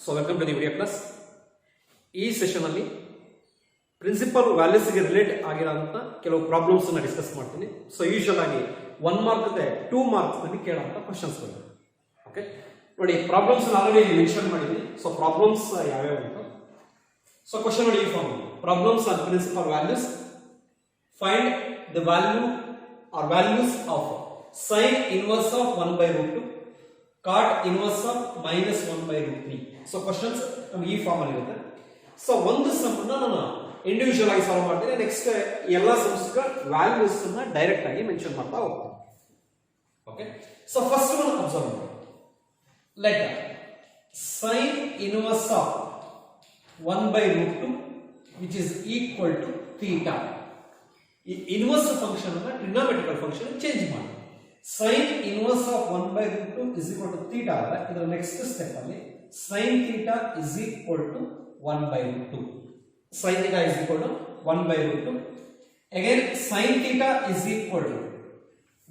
So welcome to the video class. ಈ session ಅಲ್ಲಿ principal ವ್ಯಾಲ್ಯೂಸ್ಗೆ ರಿಲೇಟ್ ಆಗಿರೋಂಥ ಕೆಲವು ಪ್ರಾಬ್ಲಮ್ಸ್ ಅನ್ನ ಡಿಸ್ಕಸ್ ಮಾಡ್ತೀನಿ. ಸೊ ಯೂಶುವಲ್ ಆಗಿ 1 ಮಾರ್ಕ್ ಮತ್ತೆ 2 ಮಾರ್ಕ್ಸ್ ನಲ್ಲಿ ಕೇಳುವಂತ ಕ್ವಶನ್ಸ್ ಗಳು. ಓಕೆ, ನೋಡಿ ಪ್ರಾಬ್ಲಮ್ಸ್ ಆಲ್ರೆಡಿ ಮೆನ್ಷನ್ ಮಾಡಿದ್ದೀನಿ. ಸೊ ಪ್ರಾಬ್ಲಮ್ಸ್ ಯಾವ್ಯಾವ ಅಂತ. ಸೊ ಕ್ವಶನ್ ನೋಡಿ, ಈ form problems on principal values. Find the value or values of sin inverse of 1 by root 2, cot inverse of minus 1 by root 3. So questions ನಮಗೆ ಈ form ಅಲ್ಲಿ ಇರುತ್ತೆ. So ಒಂದು ಸಮ್ ನಾನು ಇಂಡಿವಿಜುವಲ್ ಆಗಿ ಸಾಲ್ವ್ ಮಾಡ್ತೀನಿ. ನೆಕ್ಸ್ಟ್ ಎಲ್ಲ ಸಮ್ಸ್ ವ್ಯಾಲ್ಯೂಸ್ ಅನ್ನ ಡೈರೆಕ್ಟ್ ಆಗಿ ಮೆನ್ಷನ್ ಮಾಡ್ತಾ ಹೋಗ್ತೀನಿ. Okay, so first one observe ಮಾಡಿ. Let sin inverse of 1 by root 2 which is equal to theta. ಈ ಇನ್ವರ್ಸ್ ಫಂಕ್ಷನ್ ಅನ್ನ ಟ್ರಿಗ್ನೋಮೆಟ್ರಿಕಲ್ ಫಂಕ್ಷನ್ ಚೇಂಜ್ ಮಾಡಿ. sin inverse of 1 by root 2 is equal to theta ಆದರೆ ಇದರ next step ಅಲ್ಲಿ sin theta is equal to 1 by root 2. sin theta is equal to 1 by root 2. Again sin theta is equal to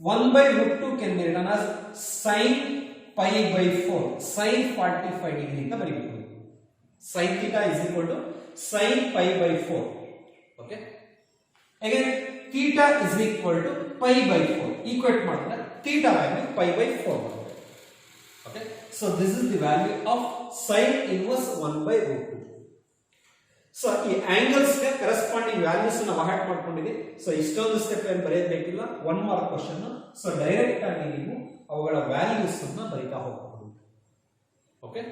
1 by root 2 can be written as sin pi by 4, sin 45 degree ಅಂತ ಬರೀಬೇಕು. sin theta is equal to sin pi by 4. Okay, again theta is equal to pi by 4. equate ಮಾಡಿದ್ರೆ theta value pi by 4. Okay, so this is the value of sin inverse 1 by root 2. So ಈ angles ಗೆ corresponding values ನಾವು hot ಮಾಡ್ಕೊಂಡಿದ್ದೀವಿ. So ಇಷ್ಟೊಂದು step ಏನು ಬರೆಯಬೇಕಿಲ್ಲ, 1 mark question. So direct ಆಗಿ ನೀವು ಅವುಗಳ ವ್ಯಾಲ್ಯೂಸ್ ಅನ್ನ ಬರೀತಾ ಹೋಗಬಹುದು. ಓಕೆ,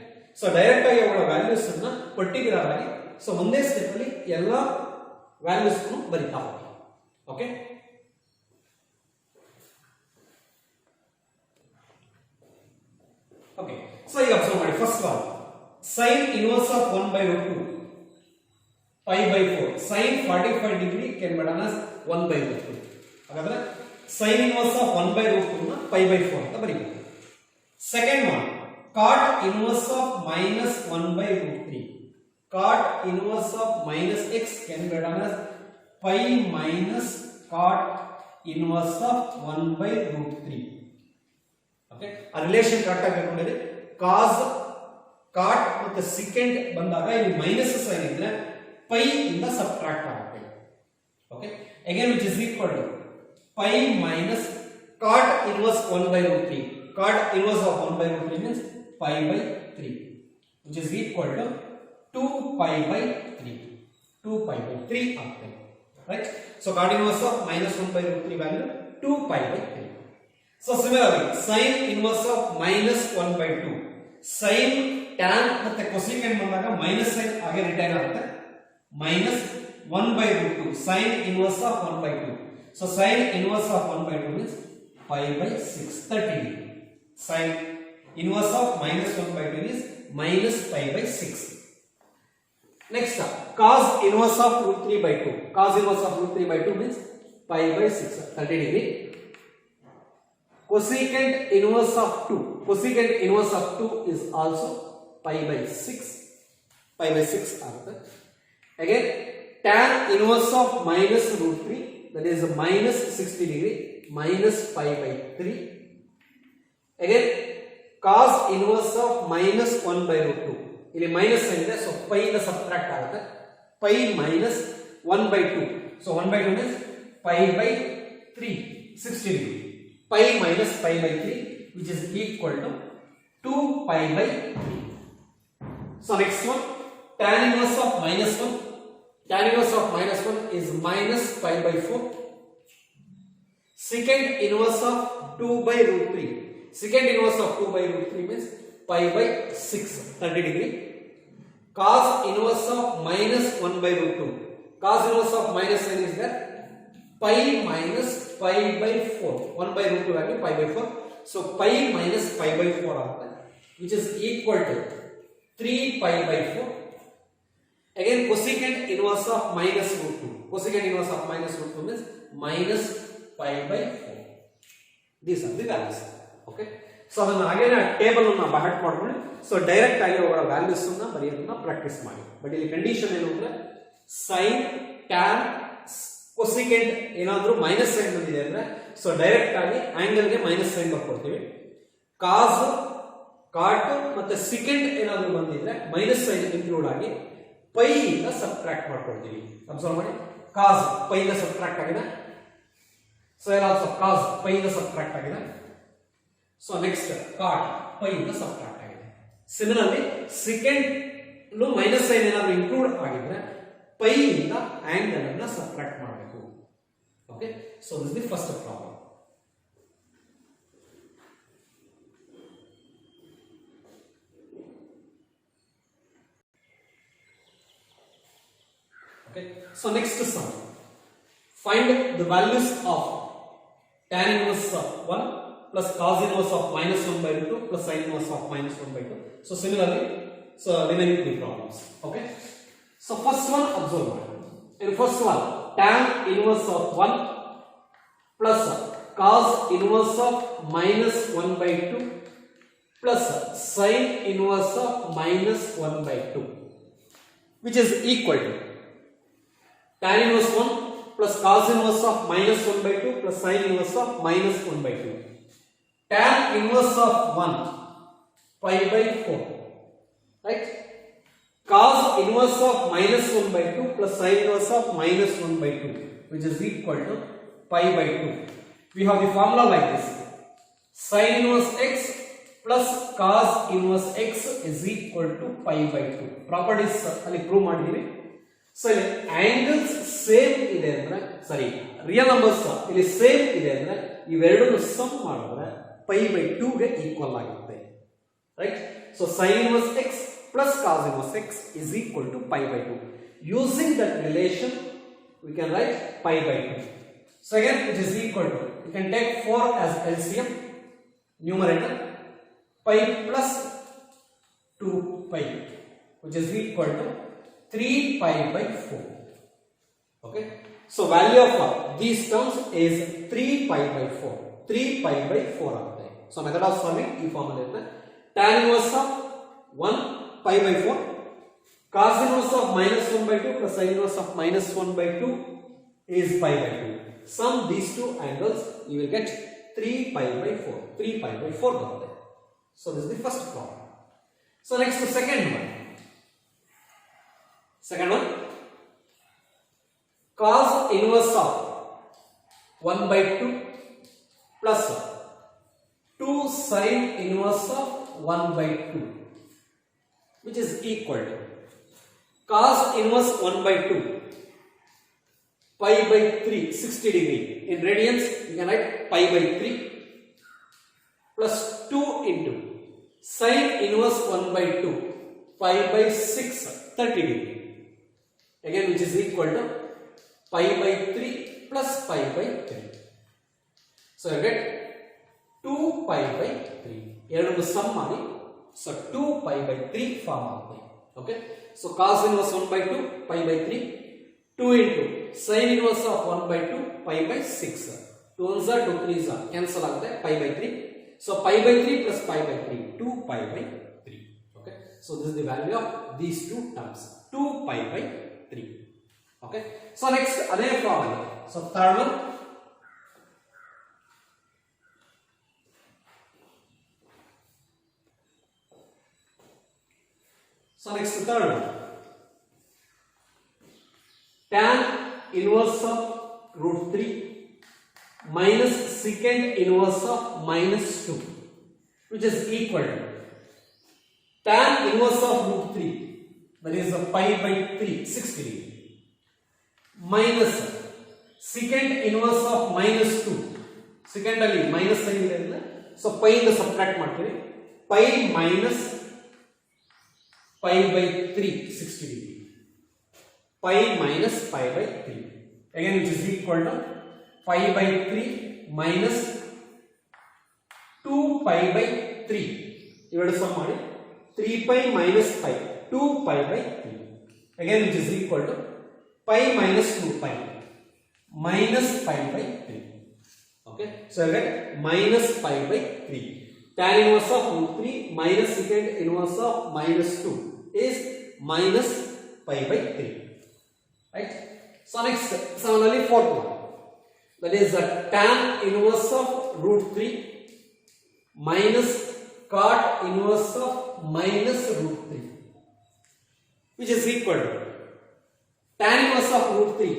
ಸೊ ಡೈರೆಕ್ಟ್ ಆಗಿ ಅವುಗಳ ವ್ಯಾಲ್ಯೂಸ್ ಅನ್ನ ಪರ್ಟಿಕ್ಯುಲರ್ ಆಗಿ ಸೊ ಒಂದೇ ಸ್ಟೆಪ್ ಅಲ್ಲಿ ಎಲ್ಲ ವ್ಯಾಲ್ಯೂಸ್ ಬರೀತಾ ಹೋಗಿ. ಓಕೆ, ಓಕೆ, ಸೊ ಈಗ ಅಬ್ಸರ್ವ್ ಮಾಡಿ. First one sin inverse of 1 by root 2 pi by 4, sin 45 degree can be written as 1 by root 2. ಹಾಗಾದ್ರೆ sin inverse of 1 by root 2 ನ pi by 4 ಅಂತ ಬರೀಬೇಕು. Second one cot inverse of minus 1 by root 3. cot inverse of minus x can be written as pi minus cot inverse of 1 by root 3. Okay, ಆ relation correct ಆಗಿ ಇಟ್ಕೊಂಡಿದೆ. cos cot ಮತ್ತೆ secant ಬಂದಾಗ ಇಲ್ಲಿ minus sine ಇದ್ರೆ pi ಇಂದ subtract ಆಗುತ್ತೆ. Okay, again which is equal to pi minus cot inverse 1 by root 3. cot inverse of 1 by root 3 means pi by 3 which is equal to 2 pi by 3. 2 pi by 3 ಆಗುತ್ತೆ. right, so cot inverse of minus 1 by root 3 value 2 pi by 3. so similarly sin inverse of minus 1 by 2, sin tan ಮತ್ತೆ cosecant ಬಂದಾಗ minus sine ಹಾಗೆ retain ಆಗುತ್ತೆ. minus 1 by root 2, sin inverse of 1 by 2. so sin inverse of 1 by 2 means pi by 6, 30 degree. sin inverse of minus 1 by 2 is minus pi by 6. next cos inverse of root 3 by 2. cos inverse of root 3 by 2 means pi by 6, 30 degree. cosecant inverse of 2. cosecant inverse of 2 is also pi by 6. pi by 6 ಆಗುತ್ತೆ. again tan inverse of minus root 3, that is minus 60 degree, minus pi by 3. again cos inverse of minus 1 by root 2, ಇಲ್ಲಿ minus sine ಇದೆ, so pi ಇಂದ subtract ಆಗುತ್ತೆ. pi minus 1 by 2, so 1 by 2 means pi by 3, 60 degree. pi minus pi by 3 which is equal to 2 pi by 3. so next one tan inverse of minus 1. tan inverse of minus 1 is minus pi by 4. secant inverse of 2 by root 3. secant inverse of 2 by root 3 means pi by 6, 30 degree. cos inverse of minus 1 by root 2. cos inverse of minus sign is there, pi minus pi by 4. 1 by root 2 value pi by 4. so pi minus pi by 4 ಆಗುತ್ತೆ, which is equal to 3 pi by 4. again cosecant inverse of minus root 2. cosecant inverse of minus root 2 means minus pi by 4. these are the values. okay, so ಅದನ್ನ ಹಾಗೆ table ಅನ್ನು ಬಹಟ್ ಮಾಡ್ಕೊಳ್ಳಿ. So direct ಆಗಿ ಅವುಗಳ values ಅನ್ನ ಬರೆಯೋದನ್ನ practice ಮಾಡಿ. But ಇಲ್ಲಿ condition ಏನು ಅಂದ್ರೆ sin tan cosecant ಏನಾದರೂ ಮೈನಸ್ ಸೈನ್ ಬಂದಿದೆ ಅಂದ್ರೆ ಸೊ ಡೈರೆಕ್ಟ್ ಆಗಿ ಆಂಗಲ್ ಗೆ ಮೈನಸ್ ಸೈನ್ ಬರ್ಕೊಡ್ತೀವಿ. cos ಕಾಟ್ ಮತ್ತೆ ಸೆಕೆಂಡ್ ಏನಾದರೂ ಬಂದಿದ್ರೆ ಮೈನಸ್ ಸೈನ್ ಇನ್ಕ್ಲೂಡ್ ಆಗಿ ಪೈ ಇಂದ ಸಬ್ಟ್ರಾಕ್ಟ್ ಮಾಡ್ಕೊಳ್ತೀವಿ. ಅಬ್ಸರ್ವ್ ಮಾಡಿ, ಕಾಸ್ ಪೈ ಇಂದ ಸಬ್ಟ್ರಾಕ್ಟ್ ಆಗಿದೆ. ಸೊ ಆಲ್ಸೋ ಕಾಸ್ ಪೈ ಇಂದ ಸಬ್ಟ್ರಾಕ್ಟ್ ಆಗಿದೆ. ಸೊ ನೆಕ್ಸ್ಟ್ ಕಾಟ್ ಪೈ ಇಂದ ಸಬ್ಟ್ರಾಕ್ಟ್ ಆಗಿದೆ. ಸಿಮಿಲರ್ಲಿ ಸೆಕೆಂಡ್ ಮೈನಸ್ ಸೈನ್ ಏನಾದರೂ ಇನ್ಕ್ಲೂಡ್ ಆಗಿದ್ರೆ ಪೈ ಇಂದ ಆಂಗಲ್ ಅನ್ನ ಸಬ್ಟ್ರಾಕ್ಟ್ ಮಾಡಬೇಕು. Okay, so this the first problem. Okay, so next sum. Find the values of tan inverse of 1 plus cos inverse of minus 1 by 2 plus sin inverse of minus 1 by 2. So similarly, so remaining three problems. Okay, so first one, observe. In first one, tan inverse of 1 plus cos inverse of minus 1 by 2 plus sin inverse of minus 1 by 2, which is equal to tan inverse 1 plus cos inverse of minus 1 by 2 plus sin inverse of minus 1 by 2. Tan inverse of 1 pi by 4, right? Cos inverse of minus 1 by 2 plus sin inverse of minus 1 by 2, which is equal to pi by 2. We have the formula like this: sin inverse x plus cos inverse x is equal to pi by 2. Properties ಅಲ್ಲಿ prove ಮಾಡಿದೀವಿ. So ಇಲ್ಲಿ angles same ಇದೆ ಅಂದ್ರೆ, ಸಾರಿ real numbers ಇಲ್ಲಿ same ಇದೆ ಅಂದ್ರೆ ಇವೆರಡನ್ನು some ಮಾಡಿದ್ರೆ ಪೈ ಬೈ 2 ಗೆ ಈಕ್ವಲ್ ಆಗುತ್ತೆ, right? So sin inverse x plus cos inverse x is equal to pi by 2. Using that relation, we can write pi by 2. So again, it is equal to, you can take 4 as LCM, numerator, pi plus 2 pi, which is equal to 3 pi by 4. Okay, so value of these terms is 3 pi by 4. 3 pi by 4 ಆಗುತ್ತೆ. So method of solving ಈ formula ಇರುತ್ತೆ. tan inverse of 1 pi by 4, cos inverse of minus 1 by 2 plus sin inverse of minus 1 by 2 is pi by 2. Sum these two angles, you will get 3 pi by 4. 3 pi by 4 ಬರುತ್ತೆ. So this is the first problem. So next the second one. Second one, cos inverse of 1 by 2 plus 2 sin inverse of 1 by 2, which is equal to cos inverse 1 by 2 pi by 3, 60 degree. In radians, you can write pi by 3 plus 2 into sin inverse 1 by 2 pi by 6, 30 degree. Again, which is equal to pi by 3 plus pi by 3. So you get 2 pi by 3. ಎರಡನ್ನು some ಮಾಡಿ, so 2 pi by 3 form ಆಗುತ್ತೆ. Okay, so cos inverse 1 by 2 pi by 3, 2 into sin inverse of 1 by 2 pi by 6. 2 ones are 2 3s are cancel ಆಗುತ್ತೆ, pi by 3. So pi by 3 plus pi by 3, 2 pi by 3. Okay, so this is the value of these two terms, 2 pi by 3. Okay, so next ಅದೇ problem. So third one, so next third one, tan inverse of root 3 minus secant inverse of minus 2, which is equal to tan inverse of root 3, that is pi by 3, 60 degree, minus secant inverse of minus 2. Secant ಅಲ್ಲಿ minus sign ಇದೆ ಅಂದ್ರೆ, so pi ಇಂದ subtract ಮಾಡ್ತೀವಿ, pi minus pi by 3, 60 degree, pi minus pi by 3, again which is equal to pi by 3 minus 2 pi by 3. ಇವೆರಡು some ಮಾಡಿ 3 pi minus pi, 2 pi by 3, again which is equal to pi minus 2 pi minus pi by 3. Okay, so I get minus pi by 3. Tan inverse of root 3 minus secant inverse of minus 2 is minus pi by 3. Right? So next, similarly fourth one, that is tan inverse of root 3 minus cot inverse of minus root 3, which is equal to tan inverse of root 3,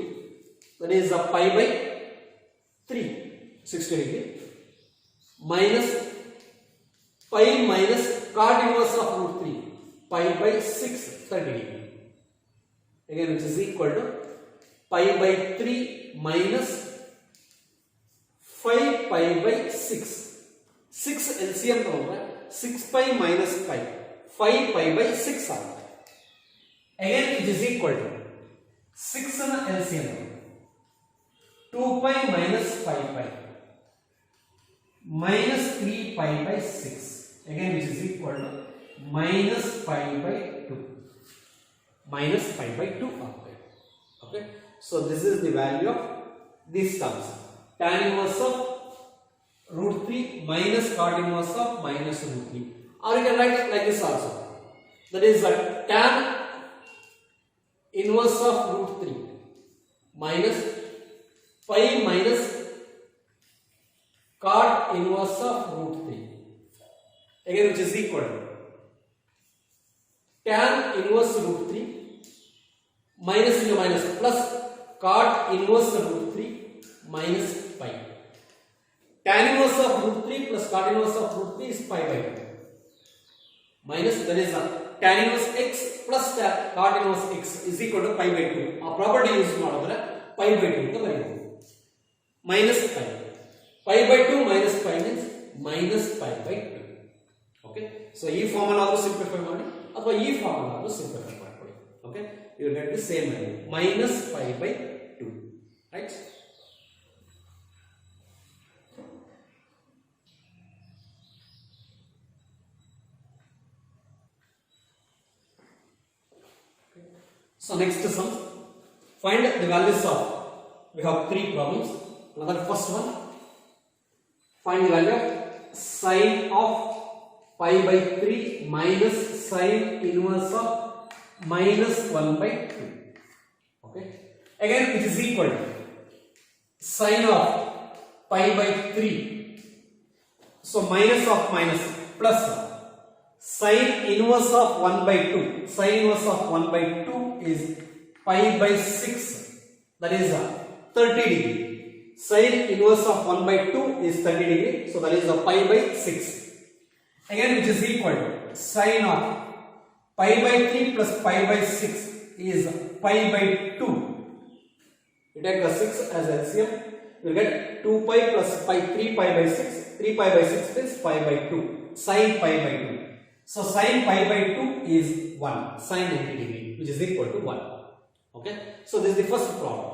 that is pi by 3, 60 degree, minus pi minus cot inverse of root 3, pi by 6, 30 degree. Again, which is equal to pi by 3 minus 5 pi by 6. 6 LCM ತಗೊಂಡ್ರೆ 6 pi minus pi, 5 pi by 6 ಆಗುತ್ತೆ. Again, it is equal to 6 ನ LCM 2 pi minus 5 pi minus 3 pi by 6. Again, which is equal to minus pi by 2. Minus pi by 2 ಆಗುತ್ತೆ. Okay, so this is the value of these terms. Tan inverse of root 3 minus cot inverse of minus root 3. Or you can write like this also. That is tan inverse of root 3 minus pi minus cot inverse of root 3. Again, which is equal to tan inverse root 3 minus into minus plus cot inverse root 3 minus pi. Tan inverse of root 3 plus cot inverse of root 3 is pi by 2. Minus, that is tan inverse x plus cot inverse x is equal to pi by 2. ಆ property use ಮಾಡಿದ್ರೆ pi by 2 ಅಂತ ಬರೆಯಬಹುದು. Minus pi. Pi by 2 minus pi means minus pi by 2. Okay. So ಈ formula ಆದ್ರೂ simplify ಮಾಡಿ ಅಥವಾ ಈ formula ಆದ್ರೂ ಸಿಂಪ್ಲಿಫೈ ಮಾಡ್ಕೊಳ್ಳಿ. Okay. You will get the same value, minus pi by 2. Right. So next sum, find the values of, we have 3 problems. Another first one, find the value of sine of pi by 3 minus sine inverse of minus 1 by 2. Okay. Again, it is equal to sine of pi by 3. So minus of minus plus sine inverse of 1 by 2. Sine inverse of 1 by 2 is pi by 6. That is 30 degree. Sine inverse of 1 by 2 is 30 degree. So that is pi by 6. Again, which is equal to sine of pi by 3 plus pi by 6 is pi by 2. You take the 6 as LCM, you get 2 pi plus pi, 3 pi by 6. 3 pi by 6 is pi by 2. Sine pi by 2. So sine pi by 2 is 1. Sine 90 degree, which is equal to 1. Okay. So this is the first problem.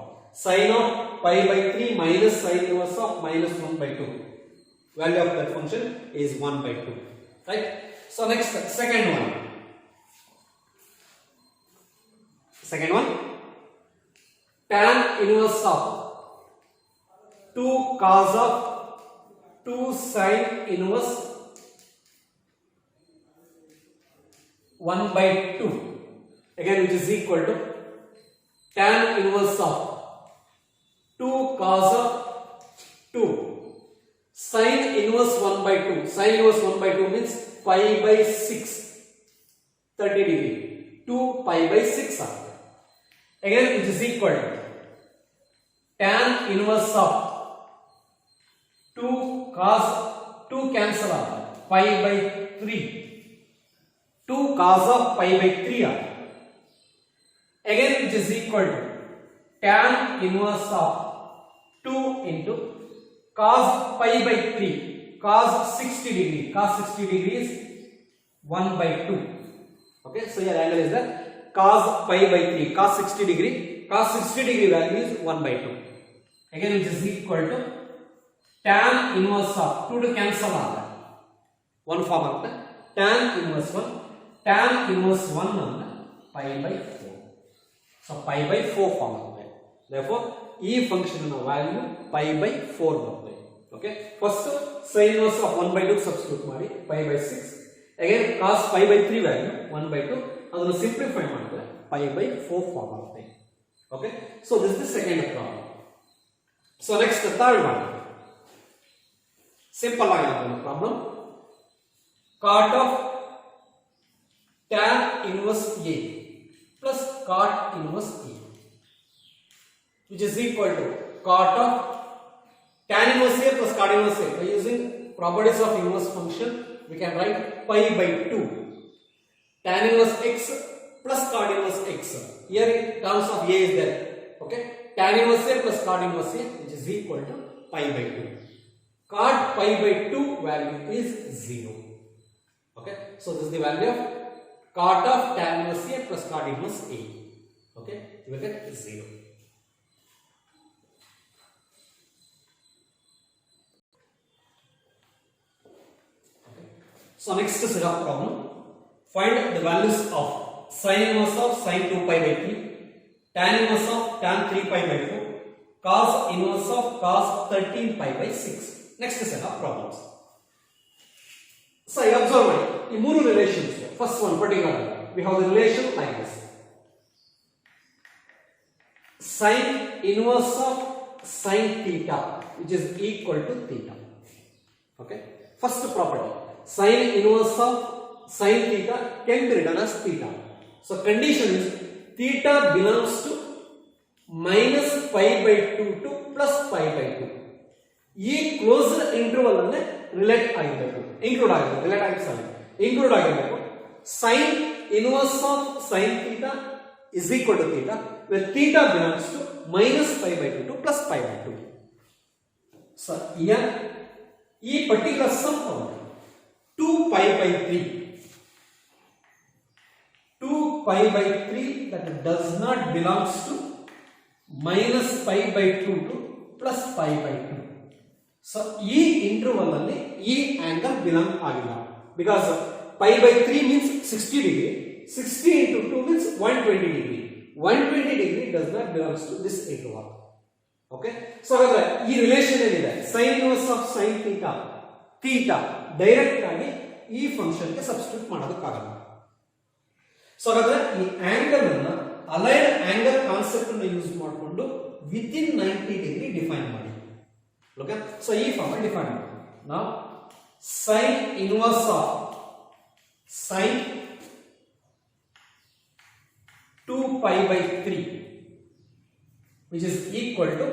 Sine of pi by 3 minus sine inverse of minus 1 by 2. Value of that function is 1 by 2. Right. So next, second one. Second one, tan inverse of 2 cos of 2 sine inverse 1 by 2. Again, which is equal to tan inverse of 2 cos of 2 sine inverse 1 by 2. Sine inverse 1 by 2 means pi by 6, 30 degree. 2 pi by 6 are. Again, which is equal to tan inverse of 2 cos 2 cancel out, pi by 3. 2 cos of pi by 3 are. Again, which is equal to tan inverse of 2 into cos pi by 3. Cos 60 degree. Cos 60 degree is 1 by 2. Okay, so your angle is the cos pi by 3. Cos 60 degree. Cos 60 degree value is 1 by 2. Again, which is equal to tan inverse of 2 to cancel out. One form of tan inverse 1. Tan inverse 1 on pi by 4. So pi by 4 form of that. Therefore, e function value pi by 4 bರುತ್ತೆ. Okay. First, sin inverse of 1 by 2 substitute ಮಾಡಿ pi by 6. Again, cos pi by 3 value 1 by 2. ಅದನ್ನು simplify ಮಾಡಿದ್ರೆ pi by 4 form ಆಗುತ್ತೆ. Okay. So this is the second problem. So next, the third one. Simple ಆಗಿರೋ problem. cot of tan inverse A plus cot inverse A, which is equal to cot of tan inverse A plus cot inverse A. By using properties of inverse function, we can write pi by 2 tan inverse x plus cot inverse x. Here in terms of A is there. Okay, tan inverse A plus cot inverse A, which is equal to pi by 2. Cot pi by 2 value is 0. Okay, so this is the value of cot of tan inverse A plus cot inverse A. Okay, you will get 0. Okay. So next set of problem. Find the values of sin inverse of sin 2 pi by 3, tan inverse of tan 3 pi by 4, cos inverse of cos 13 pi by 6. Next set of problems. So observe the three relations. First one particularly, we have the relation like this. Sin inverse of sin theta, which is equal to theta. Okay. First property, sin inverse of sin theta can be written as theta. So condition is theta belongs to minus pi by 2 to plus pi by 2. ಈ closed interval ಅನ್ನು relate ಆಗಿರಬೇಕು, include ಆಗಿರಬೇಕು, relate ಆಗಿರಬೇಕು, include ಆಗಿರಬೇಕು. sin inverse of sin theta is equal to theta, where theta belongs to minus pi by 2 to plus pi by 2. So here ಈ particular some ತಗೊಂಡು 2 pi by 3, 2 pi by 3 that does not belongs to minus pi by 2 to plus pi by 2. So ಈ interval ಅಲ್ಲಿ ಈ angle belong ಆಗಿಲ್ಲ, because pi by 3 means 60 degree, 60 into 2 means 120 degree. 120 degree does not belongs to this interval. Okay, so ಹಾಗಾದ್ರೆ ಈ relation ಏನಿದೆ sin inverse of sin theta, theta direct ಆಗಿ ಈ function ಗೆ ಸಬ್ಸ್ಟಿಟ್ಯೂಟ್ ಮಾಡೋದಕ್ಕಾಗಲ್ಲ. ಸೊ ಹಾಗಾದ್ರೆ ಈ ಆಂಗಲ್ ಅನ್ನ ಅಲೈನ್ಡ್ ಆಂಗಲ್ ಕಾನ್ಸೆಪ್ಟ್ ಅನ್ನು ಯೂಸ್ ಮಾಡಿಕೊಂಡು ವಿತ್ ಇನ್ 90 ಡಿಗ್ರಿ ಡಿಫೈನ್ ಮಾಡಿ. ಓಕೆ, ಸೊ ಈ ಫಾರ್ಮ್ ಡಿಫೈನ್ ಮಾಡಿ. ನಾವು sin inverse of sin 2 pi by 3, which is equal to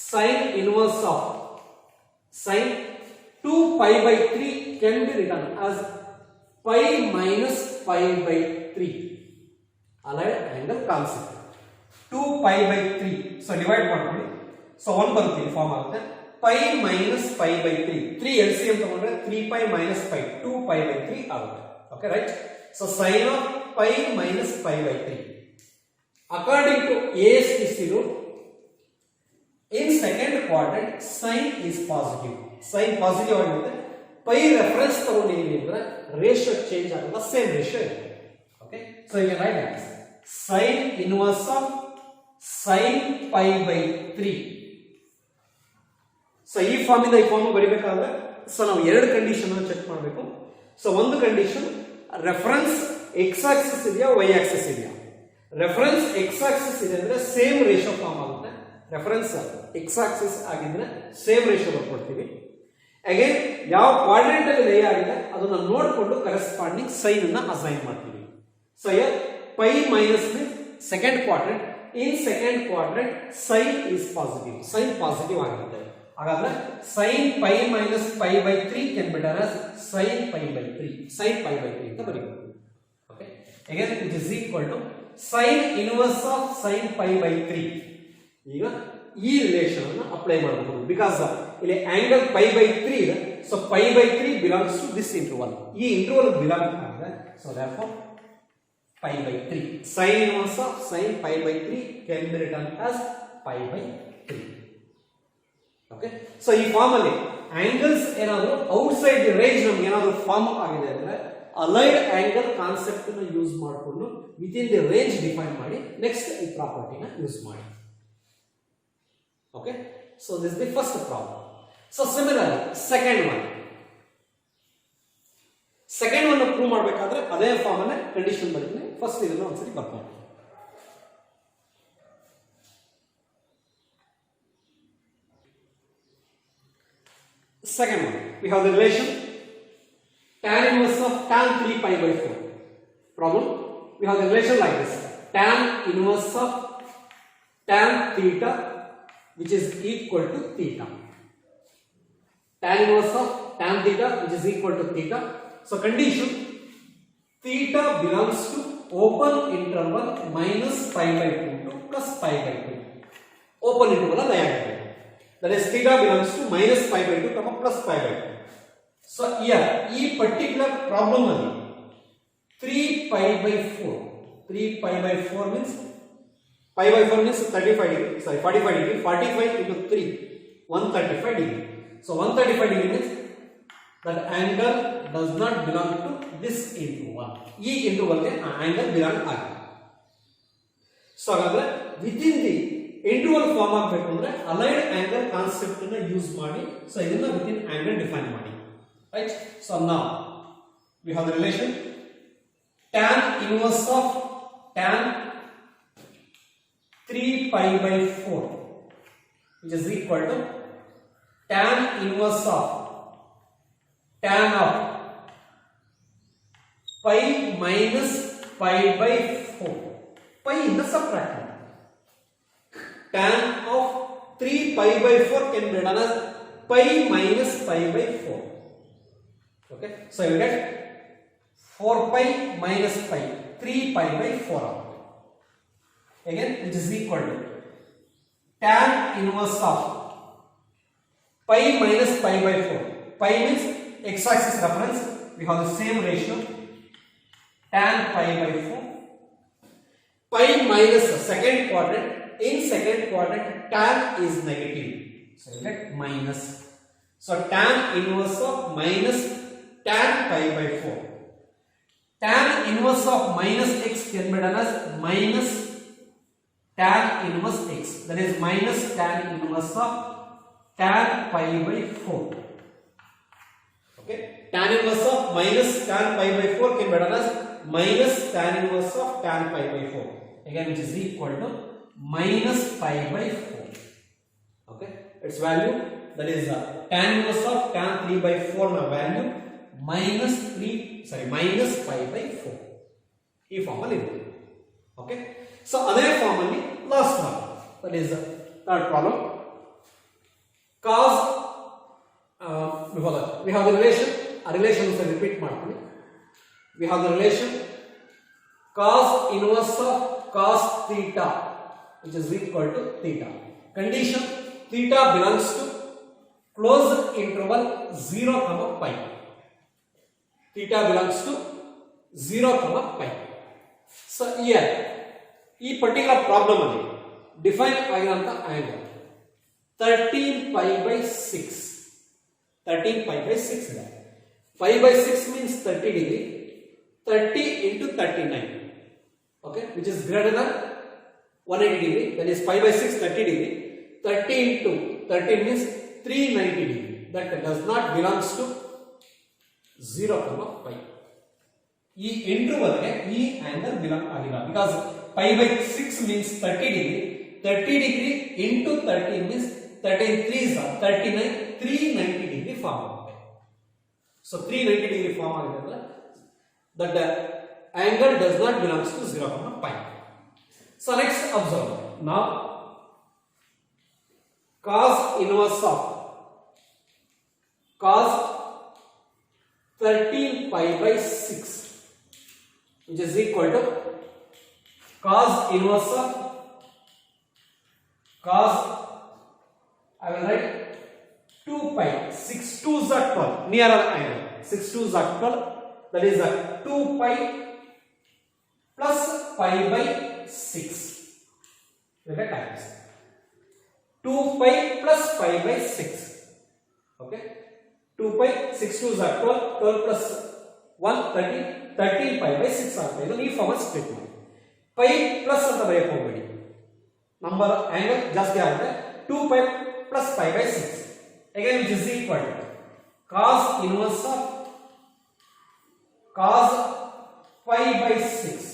sin inverse of sin 2 pi by 3 can be written as pi minus pi by 3 allied angle concept. 2 pi by 3, so divide ಮಾಡ್ಕೊಳ್ಳಿ. So 1 ಬರುತ್ತೆ, form ಆಗುತ್ತೆ pi minus pi by 3. 3 LCM ತಗೊಂಡ್ರೆ 3 pi minus pi 2 pi by 3 ಆಗುತ್ತೆ. Okay, right. So sin of pi minus pi by 3 according to A's issue in second quadrant sin is positive. sin positive ಆಗಿರುತ್ತೆ. pi reference ತಗೊಂಡಿದ್ದೀವಿ ಅಂದ್ರೆ ratio change ಆಗಲ್ಲ, same ratio ಇರುತ್ತೆ. Okay, so you can write as sin inverse of sin pi by 3. So ಈ form ಇಂದ ಈ form ಬರಿಬೇಕಾದ್ರೆ so ನಾವು ಎರಡು ಕಂಡೀಷನ್ ಅನ್ನು ಚೆಕ್ ಮಾಡಬೇಕು. ಸೊ ಒಂದು ಕಂಡೀಷನ್ ರೆಫರೆನ್ಸ್ ಎಕ್ಸ್ ಆಕ್ಸಿಸ್ ಇದೆಯಾ ವೈ ಆಕ್ಸಿಸ್ ಇದೆಯಾ. ರೆಫರೆನ್ಸ್ ಎಕ್ಸ್ ಆಕ್ಸಿಸ್ ಇದೆ ಅಂದ್ರೆ ಸೇಮ್ ರೇಷಿಯೋ ಫಾರ್ಮ್ ಆಗುತ್ತೆ. ರೆಫರೆನ್ಸ್ ಎಕ್ಸ್ ಆಕ್ಸಿಸ್ ಆಗಿದ್ರೆ ಸೇಮ್ ರೇಷಿಯೋ ಬರ್ಕೊಡ್ತೀವಿ. ಅಗೇನ್ ಯಾವ ಕ್ವಾಡ್ರೆಂಟ್ ಅಲ್ಲಿ ಲೇ ಆಗಿದೆ ಅದನ್ನ ನೋಡಿಕೊಂಡು ಕರೆಸ್ಪಾಂಡಿಂಗ್ ಸೈನ್ ಅನ್ನ ಅಸೈನ್ ಮಾಡ್ತೀವಿ. So pi minus means second quadrant. In second quadrant sin is positive. sin positive ಆಗಿರುತ್ತೆ. ಹಾಗಾದ್ರೆ sin pi minus pi by 3 can be written as sin pi by 3. sin pi by 3 ಅಂತ ಬರೀಬೇಕು. Okay, again it is equal to sin inverse of sin pi by 3. ಈಗ ಈ relation ಅನ್ನು apply ಮಾಡಬಹುದು, because ಇಲ್ಲಿ angle pi by 3 ಇದೆ. So pi by 3 belongs to this interval. ಈ interval belong ಆಗಿದೆ. So therefore pi by 3. sin inverse of sin pi by 3 can be written as pi by 3. Okay, so ಈ form ಅಲ್ಲಿ angles ಏನಾದರೂ outside the range ನಮ್ಗೆ ಏನಾದರೂ form ಆಗಿದೆ ಅಂದ್ರೆ allied angle concept ಅನ್ನು ಯೂಸ್ ಮಾಡಿಕೊಂಡು with in the range define ಮಾಡಿ ನೆಕ್ಸ್ಟ್ ಈ ಪ್ರಾಪರ್ಟಿನ ಯೂಸ್ ಮಾಡಿ. Okay, so this the first problem. So similarly second one prove ಮಾಡಬೇಕಾದ್ರೆ ಅದೇ ಫಾರ್ಮ್ ಅನ್ನ ಕಂಡೀಷನ್ ಬರ್ತೀನಿ. ಫಸ್ಟ್ ಇದನ್ನ ಒಂದ್ಸರಿ ಬರ್ಕೊಂಡು Second one, we have the relation tan inverse of tan 3 pi by 4. Problem, we have the relation like this: tan inverse of tan theta, which is equal to theta. Tan inverse of tan theta, which is equal to theta. So condition, theta belongs to open interval minus pi by 2 to plus pi by 2. Open interval of diagonal. That is, theta belongs to minus pi by 2 comma plus pi by 2. So here, this particular problem is 3 pi by 4. 3 pi by 4 means, pi by 4 means 35 degree, sorry, 45 degree. 45 into 3, 135 degree. So 135 degree means that angle does not belong to this interval. This interval angle belong to. So within the interval form ಆಗಬೇಕಂದ್ರೆ allied angle concept ಅನ್ನು use ಮಾಡಿ, so ಇದನ್ನ within angle define ಮಾಡಿ, right? So now we have the relation tan inverse of tan 3 pi by 4, which is equal to tan inverse of tan of pi minus pi by 4. Pi in the subtract. Tan of 3 pi by 4 can be written as pi minus pi by 4. Okay, so you get 4 pi minus pi, 3 pi by 4. Again, which is equal to tan inverse of pi minus pi by 4. Pi means x-axis reference. We have the same ratio. Tan pi by 4. Pi minus second quadrant. In second quadrant, tan is negative, so you get minus. So tan inverse of minus tan pi by 4. Tan inverse of minus x can be done as minus tan inverse x. That is minus tan inverse of tan pi by 4. Okay, tan inverse of minus tan pi by 4 can be done as minus tan inverse of tan pi by 4. Again, which is equal to minus pi by 4. Okay, its value, that is tan inverse of tan 3 by 4 na value minus pi by 4. This form alli. Okay, so other form alli last one, that is third problem. Cos we have the relation, a relation is repeat ಮಾಡ್ತೀನಿ. We have the relation cos inverse of cos theta, which is equal to theta. Condition, theta belongs to closed interval 0 comma pi. Theta belongs to 0 comma pi. So here, this particular problem alli define ಆಗಿರುವಂತ angle 13 pi by 6. 13 pi by 6 ಇದೆ. Pi by 6 means 30 degree. 30 into 39. Okay, which is greater than 180 degree. That is pi by 6, 30 degree. 30 into 13 means 390 degree. That does not belongs to 0 comma pi. This interval ge this angle belong agilla, because pi by 6 means 30 degree. 30 degree into 30 means 13 3s are 39, 390 degree form agutte. So 390 degree form agidalla, that the angle does not belongs to 0 comma pi. So let's observe. Now cos inverse of cos 13 pi by 6, which is equal to cos inverse of cos, I will write 2 pi, 6 2s are 12, nearer angle, 6 2s are 12, that is 2 pi plus pi by 6. You get times 2 pi plus pi by 6. Okay, 2 pi, 6 2s are 12, 12 plus 1 13, 13 pi by 6 ಆಗ್ತಾ ಇದೆ. ಈ form split ಮಾಡಿ pi plus ಅಂತ ಬರೆಯಕ್ಕೆ ಹೋಗಬೇಡಿ, number angle ಜಾಸ್ತಿ ಆಗುತ್ತೆ. 2 pi plus pi by 6, again which is equal to cos inverse of cos pi by 6,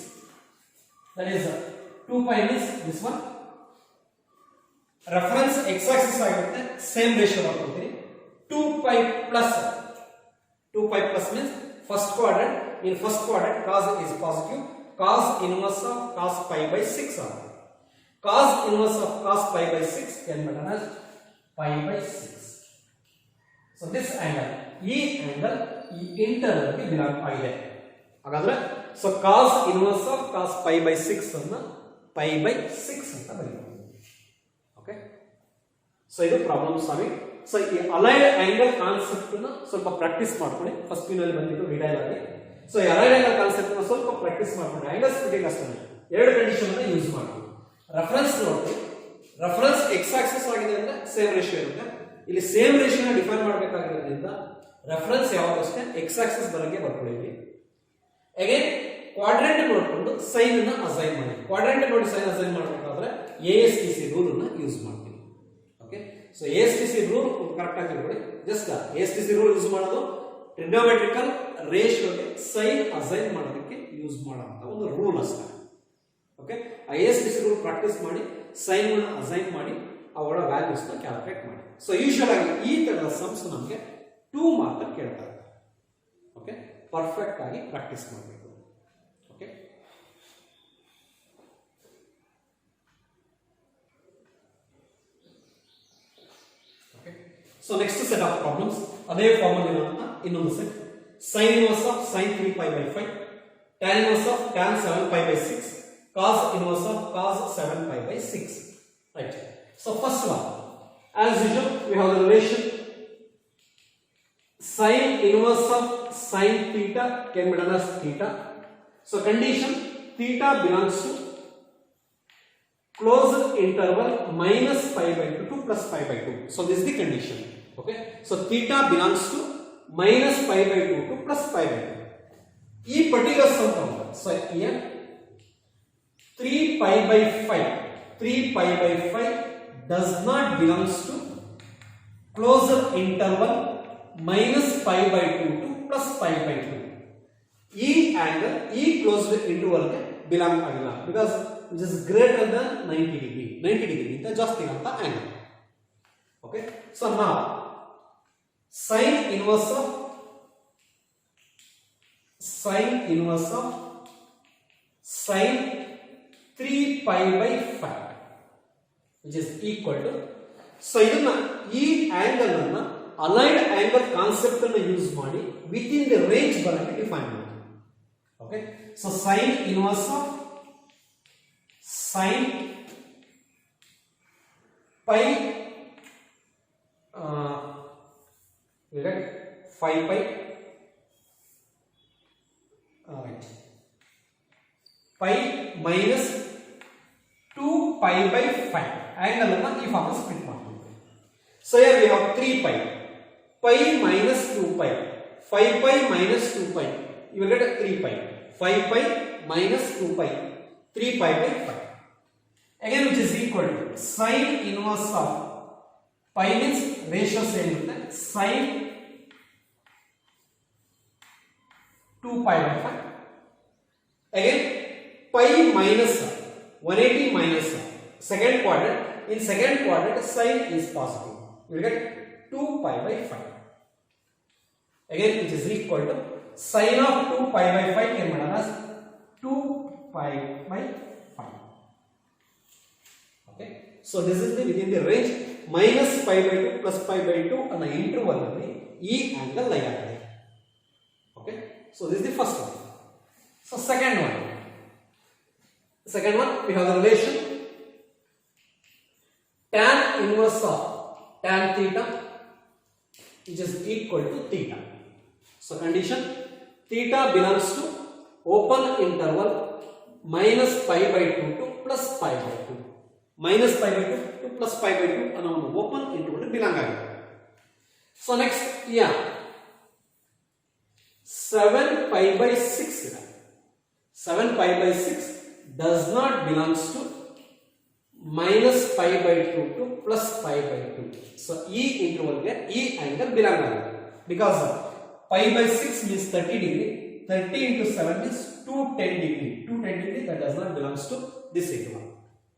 that is 2 pi means this one. Reference x axis ಆಗುತ್ತೆ, same ratio ಮಾಡ್ಕೊಳ್ತೀರಿ. 2 pi plus. 2 pi plus means first quadrant. In first quadrant cos is positive. Cos inverse of cos pi by 6 are. Cos inverse of cos pi by 6 can be done as pi by 6. So this angle, ಈ angle ಈ interval ಗೆ belong ಆಗಿದೆ. ಹಾಗಾದ್ರೆ so cos inverse of cos pi by 6 ಅನ್ನ pi by 6 ಅಂತ ಬರೆಯಬಹುದು. Okay, so ಇದು problem solving. So ಈ ಅಲೈಡ್ ಆಂಗಲ್ ಕಾನ್ಸೆಪ್ಟ್ ನ ಸ್ವಲ್ಪ ಪ್ರಾಕ್ಟೀಸ್ ಮಾಡ್ಕೊಳ್ಳಿ. ಫಸ್ಟ್ ಪಿ ನಲ್ಲಿ ಬಂದಿದ್ದು ಡೀಟೇಲ್ ಆಗಿ. ಸೊ ಈ ಅಲೈಡ್ ಆಂಗಲ್ ಕಾನ್ಸೆಪ್ಟ್ ನ ಸ್ವಲ್ಪ ಪ್ರಾಕ್ಟೀಸ್ ಮಾಡ್ಕೊಳ್ಳಿ. ಆಂಗಲ್ ಸ್ಪ್ಲಿಟಿಂಗ್ ಅಷ್ಟೇ ಎರಡು ಕಂಡೀಷನ್ ಅನ್ನ ಯೂಸ್ ಮಾಡ್ತೀವಿ. ರೆಫರೆನ್ಸ್ ನೋಡಿ, ರೆಫರೆನ್ಸ್ ಎಕ್ಸ್ ಆಕ್ಸಿಸ್ ಆಗಿದೆ ಅಂದ್ರೆ ಸೇಮ್ ರೇಷಿಯೋ ಇರುತ್ತೆ. ಇಲ್ಲಿ ಸೇಮ್ ರೇಷಿಯೋನ ಡಿಫೈನ್ ಮಾಡಬೇಕಾಗಿರೋದ್ರಿಂದ ರೆಫರೆನ್ಸ್ ಯಾವಾಗಷ್ಟೇ ಎಕ್ಸ್ ಆಕ್ಸಿಸ್ ಬರಗೆ ಬರ್ಕೊಳ್ಳಿ. ಅಗೇನ್ ಕ್ವಾಡ್ರೆಂಟ್ ನೋಡಿಕೊಂಡು ಸೈನ್ ಅನ್ನ ಅಸೈನ್ ಮಾಡಿ. ಕ್ವಾಡ್ರೆಂಟ್ ನೋಡಿ ಸೈನ್ ಅಸೈನ್ ಮಾಡಬೇಕಾದ್ರೆ ASTC ರೂಲ್ ಅನ್ನ ಯೂಸ್ ಮಾಡ್ತೀವಿ. Okay, so ASTC rule correct ಆಗಿ ಇಟ್ಕೊಳ್ಳಿ. ಜಸ್ಟ್ ASTC ರೂಲ್ ಯೂಸ್ ಮಾಡೋದು ಟ್ರಿಗ್ನೋಮೆಟ್ರಿಕಲ್ ರೇಷಿಯೋಗೆ ಸೈನ್ ಅಸೈನ್ ಮಾಡೋದಕ್ಕೆ ಯೂಸ್ ಮಾಡುವಂತ ಒಂದು ರೂಲ್ ಅಷ್ಟೇ. ಓಕೆ, ASTC ರೂಲ್ ಪ್ರಾಕ್ಟೀಸ್ ಮಾಡಿ ಸೈನ್ ಅನ್ನು ಅಸೈನ್ ಮಾಡಿ ಅವರ ವ್ಯಾಲ್ಯೂಸ್ ನ ಕ್ಯಾಲ್ಕುಲೇಟ್ ಮಾಡಿ. ಸೊ ಯೂಶುವಲ್ ಆಗಿ ಈ ತರದ ಸಮ್ಸ್ ನಮಗೆ 2 ಮಾರ್ಕ್ ಕೇಳ್ತಾರೆ. ಓಕೆ, ಪರ್ಫೆಕ್ಟ್ ಆಗಿ ಪ್ರಾಕ್ಟೀಸ್ ಮಾಡಬೇಕು. Okay, okay, so next set of problems ಅದೇ ಫಾರ್ಮಲ್ ಇರುವಂತ ಇನ್ನೊಂದು set. sin inverse of sin 3 pi by 5, tan inverse of tan 7 pi by 6, cos inverse of cos 7 pi by 6. Right. So first one, as usual, we have the relation sin inverse of sin theta can be done as theta. So condition theta belongs to closed interval minus pi by 2 to plus pi by 2. So this is the condition. Okay. So theta belongs to minus pi by 2 to plus pi by 2. E particular sum comes. So here 3 pi by 5. 3 pi by 5 does not belongs to closed interval minus pi by 2 to plus pi by 2. E angle E closed interval ಗೆ belong ಆಗಿಲ್ಲ because it is greater than 90 degree. 90 degree ಇಂತ ಜಾಸ್ತಿ ಇರುವಂತ angle. Okay, so now sin inverse of sin 3 pi by 5 which is equal to, so ಇದನ್ನ ಈ angle ಅನ್ನ aligned angle concept ಅನ್ನು use ಮಾಡಿ ವಿತ್ ಇನ್ ದ ರೇಂಜ್ ಬರಕ್ಕೆ define ಮಾಡಿ. Okay, so sin inverse of sin pi 5 pi pi minus 2 pi by 5 angle ಅನ್ನು ಈ form split ಮಾಡ್ತೀವಿ. So here we have 3 pi, pi minus 2 pi, 5 pi minus 2 pi, you will get 3 pi, 5 pi minus 2 pi, 3 pi by 5. Again which is equal to sin inverse of pi means ratio same irutte, sin 2 pi by 5. Again pi minus 180 minus second quadrant. In second quadrant sin is positive. You will get 2 pi by 5. Again which is equal to sin of 2 pi by 5 can be done as 2 pi by 5. Okay, so this is the within the range minus pi by 2 plus pi by 2 and the interval alli ee angle lie agide. Okay, so this is the first one. So second one we have the relation tan inverse of tan theta which is equal to theta. So condition theta belongs to open interval minus pi by 2 to plus pi by 2. Minus pi by 2 to plus pi by 2 ಅನ್ನೋ ಒಂದು open interval belong ಆಗಿದೆ. So next 7 pi by 6 ಇದೆ. 7 pi by 6 does not belongs to minus pi by 2 to plus pi by 2. So e interval ಗೆ e angle belong ಆಗಿದೆ because pi by 6 means 30 degree, 30 into 7 means 210 degree. 210 degree that does not belongs to this interval.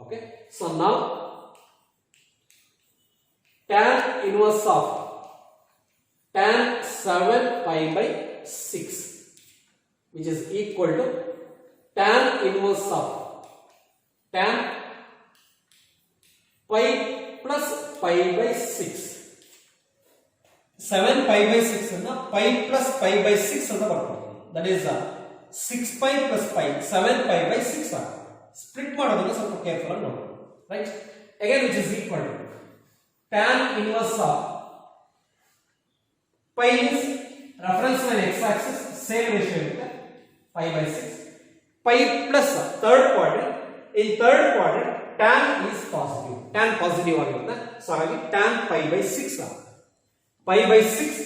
Okay, so now tan inverse of tan 7 pi by 6 which is equal to tan inverse of tan pi plus pi by 6. 7 pi by 6 ಅನ್ನು pi plus pi by 6 ಅಂತ ಬರ್ಕೊಳ್ಳಿ. That is 6 pi plus pi 7 pi by 6 ಆಗುತ್ತೆ. Split ಮಾಡೋದನ್ನ ಸ್ವಲ್ಪ careful ಆಗಿ ನೋಡಿ. Right, again which is equal to tan inverse of pi is reference line x axis same ratio ಇರುತ್ತೆ pi by 6 pi plus third quadrant. In third quadrant tan is positive, tan positive ಆಗಿರುತ್ತೆ. So ಹಾಗಾಗಿ tan pi by 6 ಆಗುತ್ತೆ. pi by 6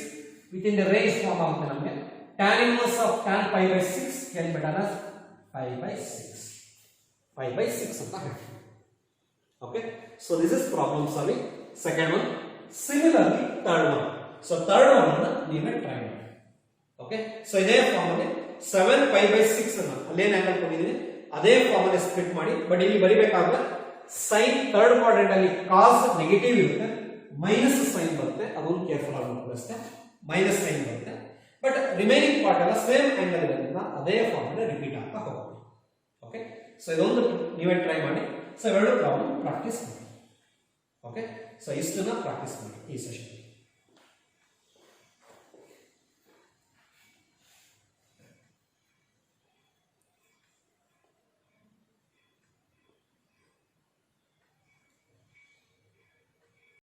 within the range form ಆಗುತ್ತೆ ನಮಗೆ. tan inverse of tan pi by 6 can be done as pi by 6 ಅಂತ ಹೇಳ್ತೀವಿ. Okay, so this is problem solving. Second one, similarly third one. So third one ಅನ್ನು ನೀವೇ try ಮಾಡಿ. Okay, so ಇದೇ form ಅಲ್ಲಿ 7 pi by 6 ಅನ್ನು ಅಲ್ಲೇನು angle ಕೊಟ್ಟಿದ್ದೀನಿ ಅದೇ ಫಾರ್ಮ್ ಅಲ್ಲಿ ಸ್ಪ್ಲಿಟ್ ಮಾಡಿ. ಬಟ್ ಇಲ್ಲಿ ಬರಿಬೇಕಾದ್ರೆ ಸೈನ್ ಥರ್ಡ್ ಕ್ವಾಡ್ರೆಂಟ್ ಅಲ್ಲಿ ಕಾಸ್ ನೆಗೆಟಿವ್ ಇರುತ್ತೆ, ಮೈನಸ್ ಸೈನ್ ಬರುತ್ತೆ, ಅದೊಂದು ಕೇರ್ಫುಲ್ ಆಗಿ ನೋಡ್ಕೊಳ್ಳಿ ಅಷ್ಟೇ. ಮೈನಸ್ ಸೈನ್ ಬರುತ್ತೆ, ಬಟ್ ರಿಮೈನಿಂಗ್ ಪಾರ್ಟ್ ಎಲ್ಲ ಸೇಮ್ ಆಂಗಲ್ ಇರೋದ್ರಿಂದ ಅದೇ ಫಾರ್ಮ್ ಅಲ್ಲಿ ರಿಪೀಟ್ ಆಗ್ತಾ ಹೋಗುತ್ತೆ. ಓಕೆ, ಸೊ ಇದೊಂದು ನೀವೇ ಟ್ರೈ ಮಾಡಿ. ಸೊ ಇವೆರಡು ಪ್ರಾಬ್ಲಮ್ ಪ್ರಾಕ್ಟೀಸ್ ಮಾಡಿ. ಓಕೆ, ಸೊ ಇಷ್ಟನ್ನ ಪ್ರಾಕ್ಟೀಸ್ ಮಾಡಿ ಈ ಸೆಷನ್.